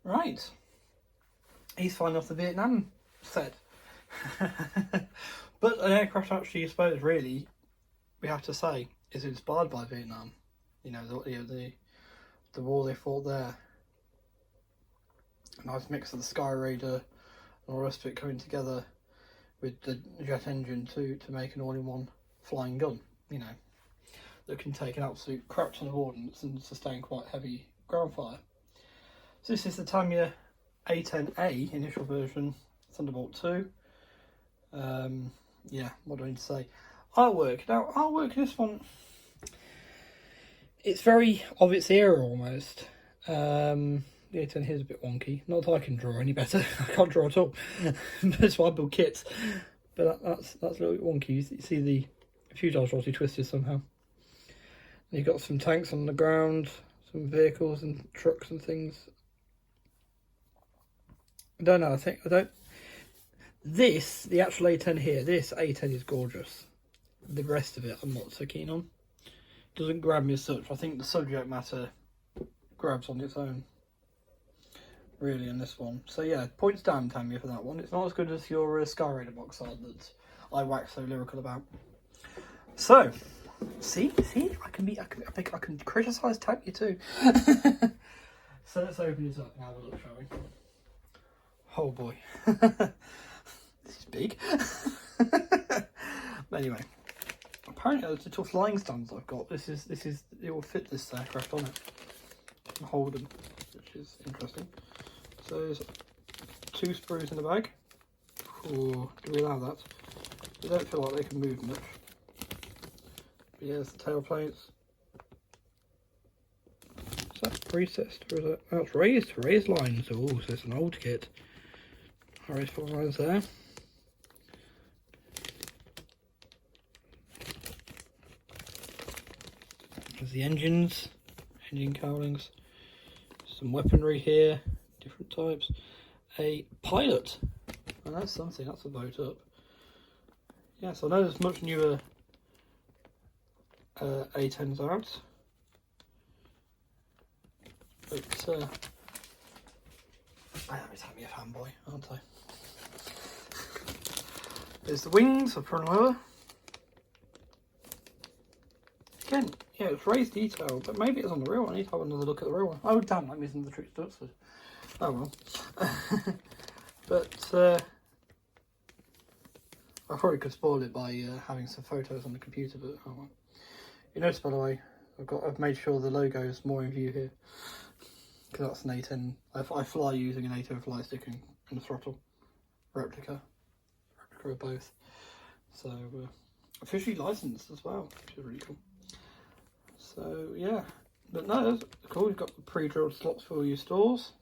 Right. He's flying off the Vietnam set. But an aircraft actually, I suppose, really, we have to say, is inspired by Vietnam. You know, the war they fought there. A nice mix of the Sky Raider and all the rest of it coming together with the jet engine to make an all-in-one flying gun, you know, that can take an absolute crap ton of ordnance and sustain quite heavy ground fire. So this is the Tamiya A-10A initial version, Thunderbolt 2. Yeah, what do I need to say? Artwork. Now, artwork in this one, it's very of its era almost. The A10 here is a bit wonky. Not that I can draw any better. I can't draw at all. That's why I build kits. But that's a little bit wonky. You see the fuselage obviously twisted somehow. And you've got some tanks on the ground, some vehicles and trucks and things. I don't know. This, the actual A10 here, this A10 is gorgeous. The rest of it I'm not so keen on. Doesn't grab me as such. I think the subject matter grabs on its own, really, in this one. So yeah, points down, Tamiya, for that one. It's not as good as your Sky Raider box art that I wax so lyrical about. So, see, I can criticise Tamiya too. So let's open this up and have a look, shall we? Oh boy. This is big. Anyway, apparently those little flying stands I've got, it will fit this aircraft on it and hold them, which is interesting. So there's 2 sprues in the bag. Oh, do we allow that? They don't feel like they can move much. But yeah, there's the tail plates. Is that recessed or is that? Oh, it's raised lines. Oh, so it's an old kit. Raised 4 lines there. There's the engine cowlings, some weaponry here, different types, a pilot, and that's something, that's a boat up. Yeah, so I know there's much newer A10s out, but I am a Tamiya fanboy, aren't I? There's the wings, upper and lower. Again, yeah, it's raised detail, but maybe it's on the real one. I need to have another look at the real one. Oh damn, I'm missing the trick stuff. Oh well. But I probably could spoil it by having some photos on the computer, but oh well. You notice, by the way, I've made sure the logo is more in view here, because that's an A10. I fly using an A10 fly stick and a throttle replica of both. So officially licensed as well, which is really cool. So yeah, but no, that's cool. You've got the pre-drilled slots for all your stores.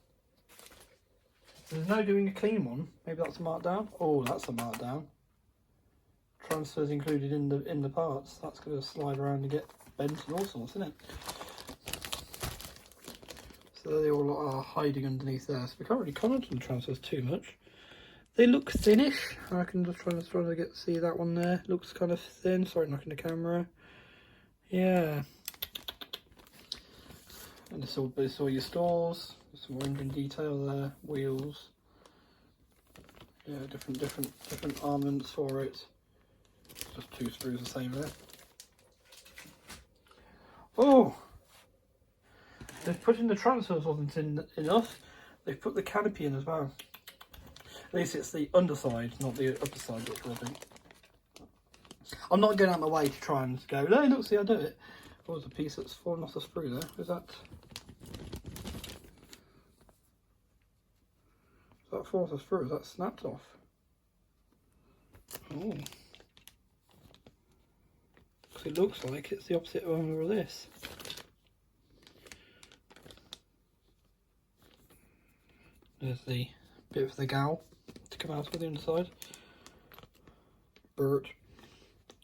There's no doing a clean one. Maybe that's a markdown. Oh, that's a markdown. Transfers included in the parts. That's going to slide around and get bent and all sorts, isn't it? So they all are hiding underneath there. So we can't really comment on the transfers too much. They look thinnish. I can just try to see that one there. Looks kind of thin. Sorry, knocking the camera. Yeah. And this all your stores. Some more engine detail there. Wheels. Yeah, different armaments for it. Just 2 sprues the same there. Oh! They've put in the transfers wasn't enough. They've put the canopy in as well. At least it's the underside, not the upper side that's rubbing. I'm not going out of my way to try and go, no, look, see, I do it. Oh, there's a piece that's fallen off the sprue there. Is that fallen off the sprue? Is that snapped off? Oh. Because it looks like it's the opposite of this. There's the bit of the gowl to come out of the underside. Bird.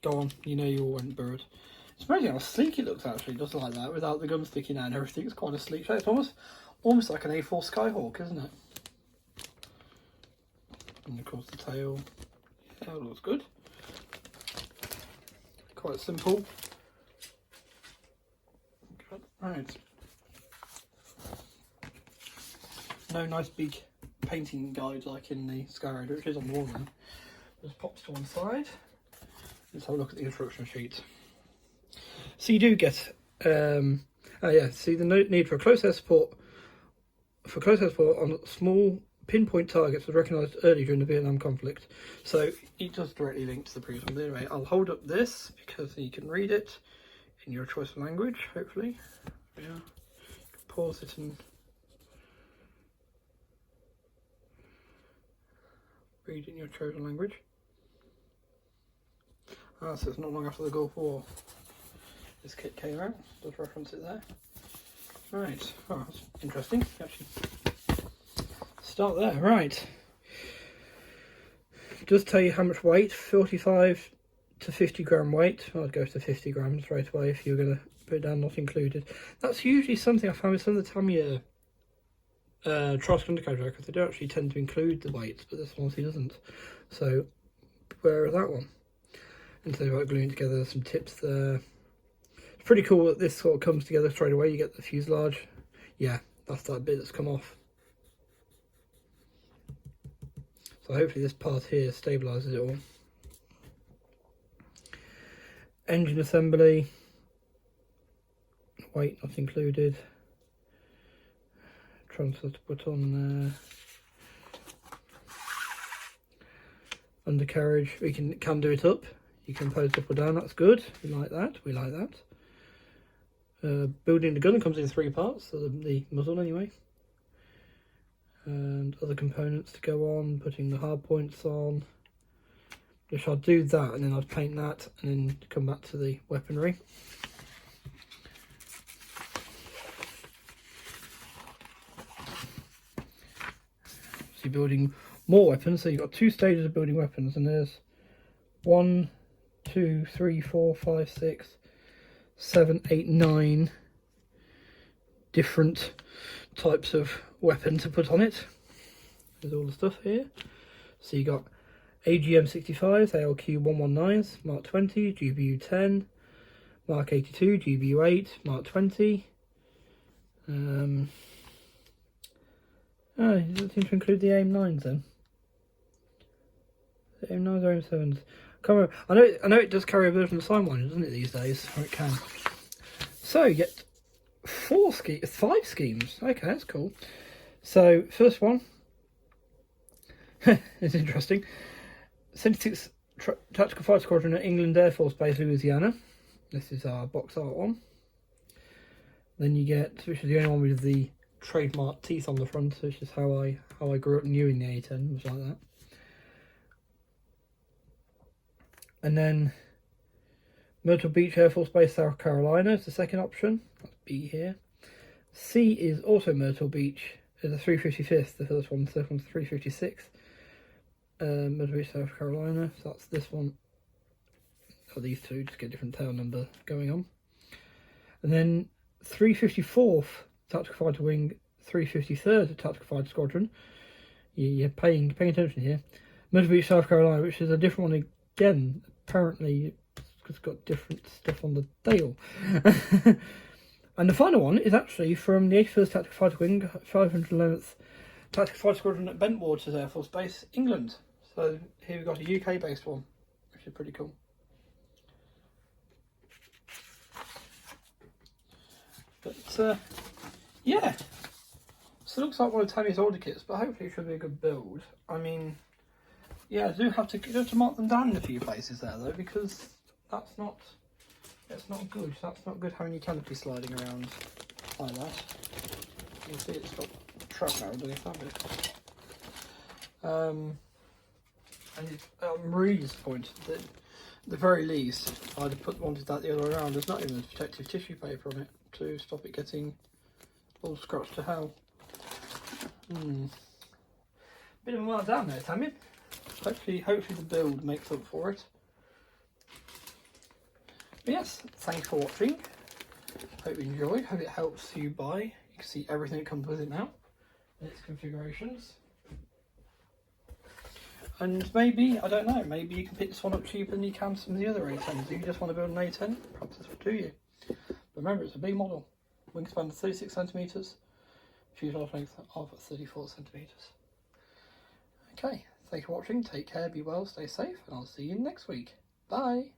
Go on, you know you all went bird. It's amazing how sleek it looks actually, just like that, without the gun sticking out and everything. It's quite a sleek shape. It's almost like an A4 Skyhawk, isn't it? And of course the tail. Yeah, it looks good. Quite simple. Right. no nice big painting guide like in the Skyrider, which is on the wall now. Just pops to one side. Let's have a look at the instruction sheet. So you do get, see the need for close air support. For close air support on small pinpoint targets was recognised early during the Vietnam conflict. So it does directly link to the previous one. But anyway, I'll hold up this because you can read it in your choice of language, hopefully. Yeah. You can pause it and read it in your chosen language. Ah, so it's not long after the Gulf War this kit came out. Does reference it there. Right. Oh, that's interesting. Actually, start there. Right. It does tell you how much weight. 45 to 50 gram weight. I'd go to 50 grams right away if you're going to put it down, not included. That's usually something I found with some of the Tamiya tricycle undercarriage records. They do actually tend to include the weights, but this one obviously doesn't. So beware of that one. And so about gluing together, some tips there. It's pretty cool that this sort of comes together straight away. You get the fuselage. Yeah, that's that bit that's come off. So hopefully this part here stabilises it all. Engine assembly. Weight not included. Transfer to put on there. Undercarriage. We can do it up. You can pose up or down, that's good. We like that, we like that. Building the gun comes in 3 parts, so the muzzle anyway. And other components to go on, putting the hard points on. Which I'll do that and then I'll paint that and then come back to the weaponry. So you're building more weapons, so you've got 2 stages of building weapons, and there's 1, 2, 3, 4, 5, 6, 7, 8, 9 different types of weapon to put on it. There's all the stuff here. So you got AGM-65s, ALQ-119s, Mark 20, GBU-10, Mark 82, GBU-8, Mark 20. It doesn't seem to include the AIM-9s then. The AIM-9s or AIM-7s? I know it does carry a version of the Sidewinder, doesn't it, these days? Or it can. So you get 5 schemes. Okay, that's cool. So first one is interesting. 76th Tactical Fighter Squadron at England Air Force Base, Louisiana. This is our box art one. Then you get, which is the only one with the trademark teeth on the front, which is how I grew up new in the A-10, was like that. And then Myrtle Beach Air Force Base, South Carolina is the second option. That's B here. C is also Myrtle Beach. It's the 355th, the first one. The second one's 356th. Myrtle Beach, South Carolina. So that's this one. Or these two, just get a different tail number going on. And then 354th Tactical Fighter Wing, 353rd Tactical Fighter Squadron. You're paying attention here. Myrtle Beach, South Carolina, which is a different one again. Apparently it's got different stuff on the tail. And the final one is actually from the 81st Tactical Fighter Wing, 511th Tactical Fighter Squadron at Bentwaters Air Force Base, England. So here we've got a UK based one, which is pretty cool. But yeah, so it looks like one of Tammy's older kits, but hopefully it should be a good build. I mean, yeah, I do have to mark them down in a few places there though, because that's not good. That's not good having your canopy sliding around like that. You can see it's got trap now underneath that bit. And I'm really disappointed that at the very least I'd have wanted that the other way around. There's not even a protective tissue paper on it to stop it getting all scratched to hell. Bit of a mark down there, Tamiya. Hopefully the build makes up for it. But yes, thanks for watching. Hope you enjoyed. Hope it helps you buy. You can see everything that comes with it now and its configurations. And maybe, I don't know, maybe you can pick this one up cheaper than you can some of the other A10s. If you just want to build an A10, perhaps this will do you. But remember, it's a big model. Wingspan of 36 centimetres, fuselage length of 34 centimetres. Okay, thank you for watching, take care, be well, stay safe, and I'll see you next week. Bye!